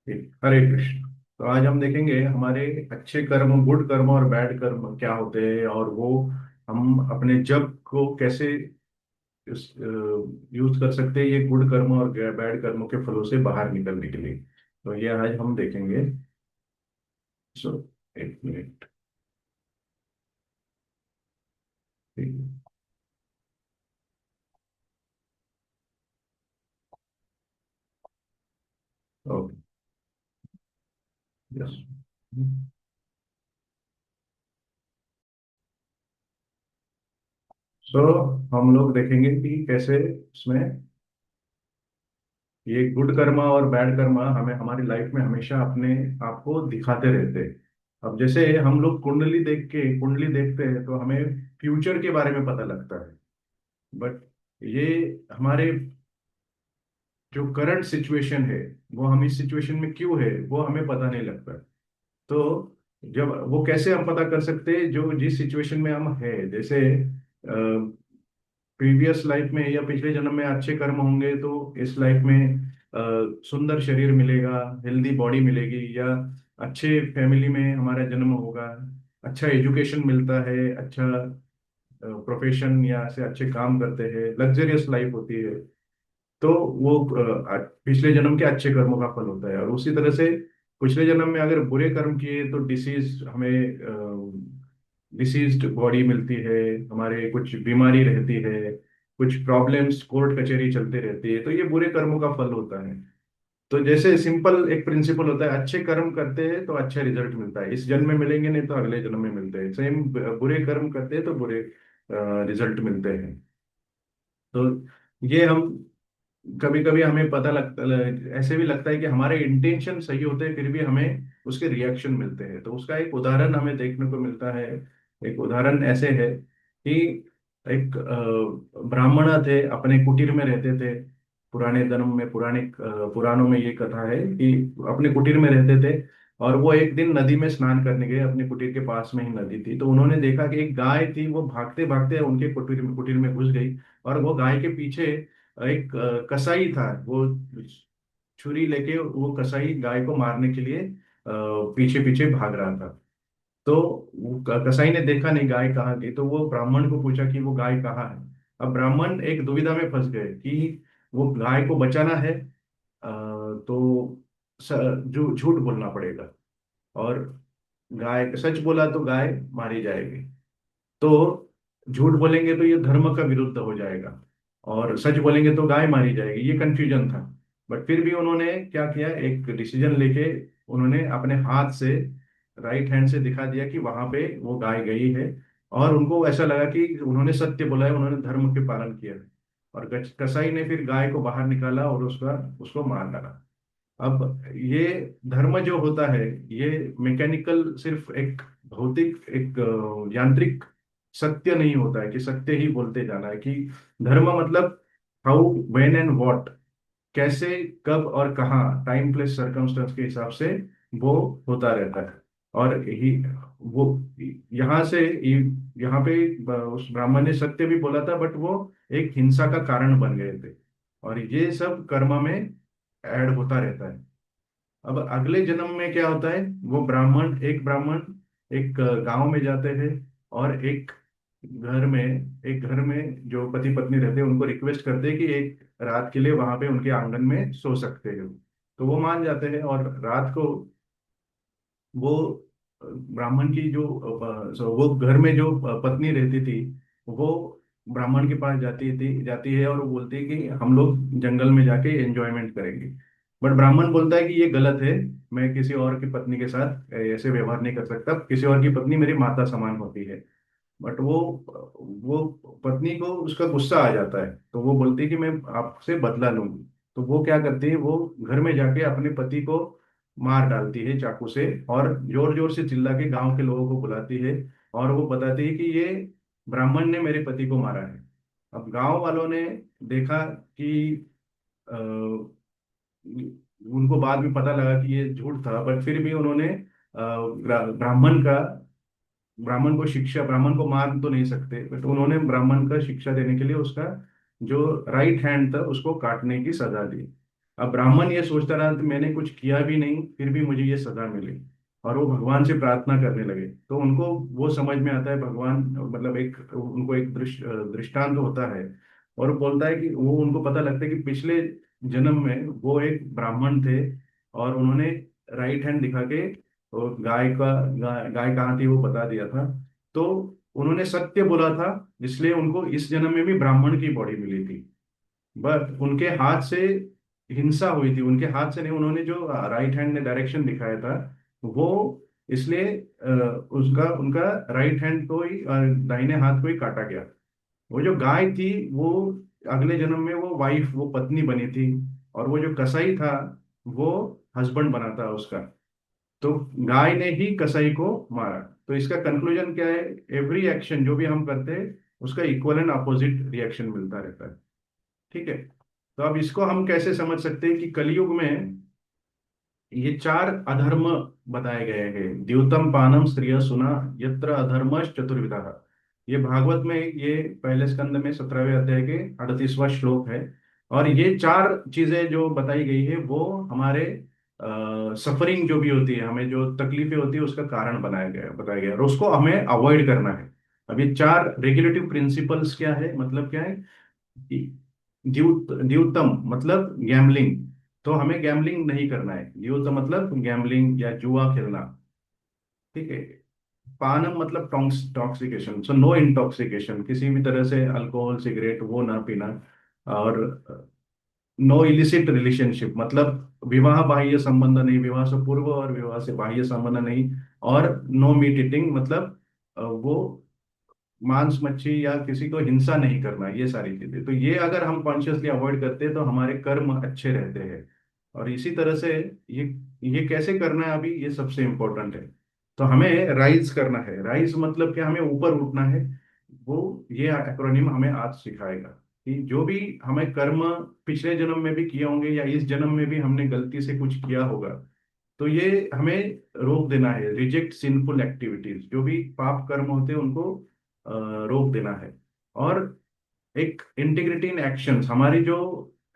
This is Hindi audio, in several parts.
हरे कृष्ण। तो आज हम देखेंगे हमारे अच्छे कर्म, गुड कर्म और बैड कर्म क्या होते हैं, और वो हम अपने जब को कैसे यूज कर सकते हैं ये गुड कर्म और बैड कर्मों के फलों से बाहर निकलने के लिए। तो ये आज हम देखेंगे। सो एक मिनट। ठीक है। ओके। यस। सो हम लोग देखेंगे कि कैसे इसमें ये गुड कर्मा और बैड कर्मा हमें हमारी लाइफ में हमेशा अपने आप को दिखाते रहते हैं। अब जैसे हम लोग कुंडली देखते हैं तो हमें फ्यूचर के बारे में पता लगता है। बट ये हमारे जो करंट सिचुएशन है, वो हम इस सिचुएशन में क्यों है वो हमें पता नहीं लगता। तो जब वो कैसे हम पता कर सकते हैं, जो जिस सिचुएशन में हम है, जैसे प्रीवियस लाइफ में या पिछले जन्म में अच्छे कर्म होंगे तो इस लाइफ में सुंदर शरीर मिलेगा, हेल्दी बॉडी मिलेगी, या अच्छे फैमिली में हमारा जन्म होगा, अच्छा एजुकेशन मिलता है, अच्छा प्रोफेशन या से अच्छे काम करते हैं, लग्जरियस लाइफ होती है। तो वो पिछले जन्म के अच्छे कर्मों का फल होता है। और उसी तरह से पिछले जन्म में अगर बुरे कर्म किए तो डिसीज हमें डिसीज्ड बॉडी मिलती है, हमारे कुछ बीमारी रहती है, कुछ प्रॉब्लम्स, कोर्ट कचहरी चलते रहती है। तो ये बुरे कर्मों का फल होता है। तो जैसे सिंपल एक प्रिंसिपल होता है, अच्छे कर्म करते हैं तो अच्छा रिजल्ट मिलता है, इस जन्म में मिलेंगे नहीं तो अगले जन्म में मिलते हैं। सेम बुरे कर्म करते हैं तो बुरे रिजल्ट मिलते हैं। तो ये हम कभी कभी हमें पता लगता, ऐसे भी लगता है कि हमारे इंटेंशन सही होते हैं, फिर भी हमें उसके रिएक्शन मिलते हैं। तो उसका एक उदाहरण हमें देखने को मिलता है। एक उदाहरण ऐसे है कि एक ब्राह्मण थे, अपने कुटीर में रहते थे। पुराने जन्म में, पुराणों में ये कथा है कि अपने कुटीर में रहते थे। और वो एक दिन नदी में स्नान करने गए, अपने कुटीर के पास में ही नदी थी। तो उन्होंने देखा कि एक गाय थी, वो भागते भागते उनके कुटीर में घुस गई। और वो गाय के पीछे एक कसाई था, वो छुरी लेके वो कसाई गाय को मारने के लिए पीछे पीछे भाग रहा था। तो वो कसाई ने देखा नहीं गाय कहाँ गई, तो वो ब्राह्मण को पूछा कि वो गाय कहाँ है। अब ब्राह्मण एक दुविधा में फंस गए कि वो गाय को बचाना है, तो जो झूठ बोलना पड़ेगा, और गाय सच बोला तो गाय मारी जाएगी। तो झूठ बोलेंगे तो ये धर्म का विरुद्ध हो जाएगा, और सच बोलेंगे तो गाय मारी जाएगी। ये कंफ्यूजन था। बट फिर भी उन्होंने क्या किया, एक डिसीजन लेके उन्होंने अपने हाथ से, राइट हैंड से दिखा दिया कि वहां पे वो गाय गई है। और उनको ऐसा लगा कि उन्होंने सत्य बोला है, उन्होंने धर्म के पालन किया है। और कसाई ने फिर गाय को बाहर निकाला और उसका उसको मार डाला। अब ये धर्म जो होता है, ये मैकेनिकल, सिर्फ एक भौतिक, एक यांत्रिक सत्य नहीं होता है कि सत्य ही बोलते जाना है। कि धर्म मतलब हाउ, व्हेन एंड व्हाट, कैसे, कब और कहाँ, टाइम प्लेस सर्कमस्टेंस के हिसाब से वो होता रहता है। और ही वो यहाँ से यहाँ पे उस ब्राह्मण ने सत्य भी बोला था, बट वो एक हिंसा का कारण बन गए थे। और ये सब कर्म में ऐड होता रहता है। अब अगले जन्म में क्या होता है, वो ब्राह्मण एक गांव में जाते हैं, और एक घर में जो पति पत्नी रहते हैं उनको रिक्वेस्ट करते हैं कि एक रात के लिए वहां पे उनके आंगन में सो सकते हैं। तो वो मान जाते हैं, और रात को वो ब्राह्मण की वो घर में जो पत्नी रहती थी, वो ब्राह्मण के पास जाती है, और वो बोलती है कि हम लोग जंगल में जाके एंजॉयमेंट करेंगे। बट ब्राह्मण बोलता है कि ये गलत है, मैं किसी और की पत्नी के साथ ऐसे व्यवहार नहीं कर सकता, किसी और की पत्नी मेरी माता समान होती है। बट वो पत्नी को उसका गुस्सा आ जाता है, तो वो बोलती है कि मैं आपसे बदला लूंगी। तो वो क्या करती है, वो घर में जाके अपने पति को मार डालती है चाकू से, और जोर जोर से चिल्ला के गांव के लोगों को बुलाती है। और वो बताती है कि ये ब्राह्मण ने मेरे पति को मारा है। अब गांव वालों ने देखा कि अ, उनको बाद में पता लगा कि ये झूठ था, बट फिर भी उन्होंने ब्राह्मण को मार तो नहीं सकते, बट उन्होंने ब्राह्मण का शिक्षा देने के लिए उसका जो राइट हैंड था उसको काटने की सजा दी। अब ब्राह्मण ये सोचता रहा कि मैंने कुछ किया भी नहीं फिर भी मुझे ये सजा मिली, और वो भगवान से प्रार्थना करने लगे। तो उनको वो समझ में आता है भगवान, मतलब एक उनको एक दृष्टांत होता है, और वो बोलता है कि वो उनको पता लगता है कि पिछले जन्म में वो एक ब्राह्मण थे, और उन्होंने राइट हैंड दिखा के वो गाय कहाँ थी वो बता दिया था। तो उन्होंने सत्य बोला था, इसलिए उनको इस जन्म में भी ब्राह्मण की बॉडी मिली थी। बट उनके हाथ से हिंसा हुई थी, उनके हाथ से नहीं, उन्होंने जो राइट हैंड ने डायरेक्शन दिखाया था वो, इसलिए उसका उनका राइट हैंड को ही दाहिने हाथ को ही काटा गया। वो जो गाय थी वो अगले जन्म में वो वाइफ, वो पत्नी बनी थी, और वो जो कसाई था वो हस्बैंड बना था उसका। तो गाय ने ही कसाई को मारा। तो इसका कंक्लूजन क्या है? एवरी एक्शन जो भी हम करते हैं उसका इक्वल एंड अपोजिट रिएक्शन मिलता रहता है। ठीक है। तो अब इसको हम कैसे समझ सकते हैं कि कलयुग में ये चार अधर्म बताए गए हैं। द्यूतम पानम स्त्रिय सुना, यत्र अधर्म चतुर्विधा। ये भागवत में, ये पहले स्कंद में 17वें अध्याय के 38वां श्लोक है। और ये चार चीजें जो बताई गई है वो हमारे सफरिंग जो भी होती है, हमें जो तकलीफें होती है उसका कारण बताया गया, और उसको हमें अवॉइड करना है। अब ये चार रेगुलेटिव प्रिंसिपल्स क्या है, मतलब क्या है कि द्यूतम मतलब गैम्बलिंग, तो हमें गैम्बलिंग नहीं करना है। द्यूत मतलब गैम्बलिंग या जुआ खेलना। ठीक है। पानम मतलब टॉक्सिकेशन, सो नो इंटॉक्सिकेशन, किसी भी तरह से अल्कोहल सिगरेट वो ना पीना। और नो इलिसिट रिलेशनशिप मतलब विवाह बाह्य संबंध नहीं, विवाह से पूर्व और विवाह से बाह्य संबंध नहीं। और नो मीट ईटिंग मतलब वो मांस मच्छी या किसी को हिंसा नहीं करना, ये सारी चीजें। तो ये अगर हम कॉन्शियसली अवॉइड करते हैं तो हमारे कर्म अच्छे रहते हैं। और इसी तरह से ये ये कैसे करना है, अभी ये सबसे इम्पोर्टेंट है। तो हमें राइज करना है। राइज मतलब क्या, हमें ऊपर उठना है। वो ये एक्रोनिम हमें आज सिखाएगा कि जो भी हमें कर्म पिछले जन्म में भी किए होंगे या इस जन्म में भी हमने गलती से कुछ किया होगा, तो ये हमें रोक देना है। रिजेक्ट सिंफुल एक्टिविटीज, जो भी पाप कर्म होते हैं उनको रोक देना है। और एक इंटीग्रिटी इन एक्शंस, हमारी जो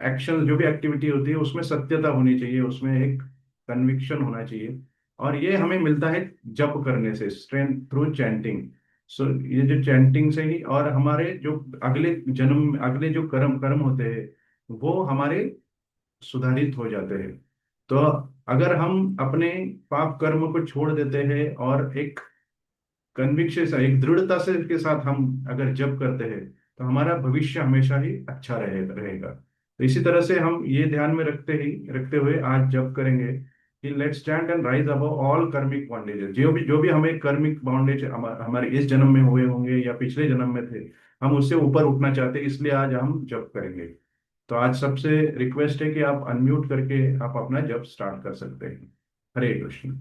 एक्शंस जो भी एक्टिविटी होती है उसमें सत्यता होनी चाहिए, उसमें एक कन्विक्शन होना चाहिए। और ये हमें मिलता है जप करने से, स्ट्रेंथ थ्रू चैंटिंग। सो ये जो चैंटिंग से ही, और हमारे जो अगले जन्म अगले जो कर्म कर्म होते हैं वो हमारे सुधारित हो जाते हैं। तो अगर हम अपने पाप कर्म को छोड़ देते हैं और एक कन्विक्शन से, एक दृढ़ता से के साथ हम अगर जप करते हैं, तो हमारा भविष्य हमेशा ही अच्छा रहेगा। तो इसी तरह से हम ये ध्यान में रखते हुए आज जप करेंगे कि let stand and rise above all karmic bondage. जो भी हमें कर्मिक बॉन्डेज हमारे इस जन्म में हुए होंगे या पिछले जन्म में थे, हम उससे ऊपर उठना चाहते हैं, इसलिए आज हम जप करेंगे। तो आज सबसे रिक्वेस्ट है कि आप अनम्यूट करके आप अपना जप स्टार्ट कर सकते हैं। हरे कृष्ण।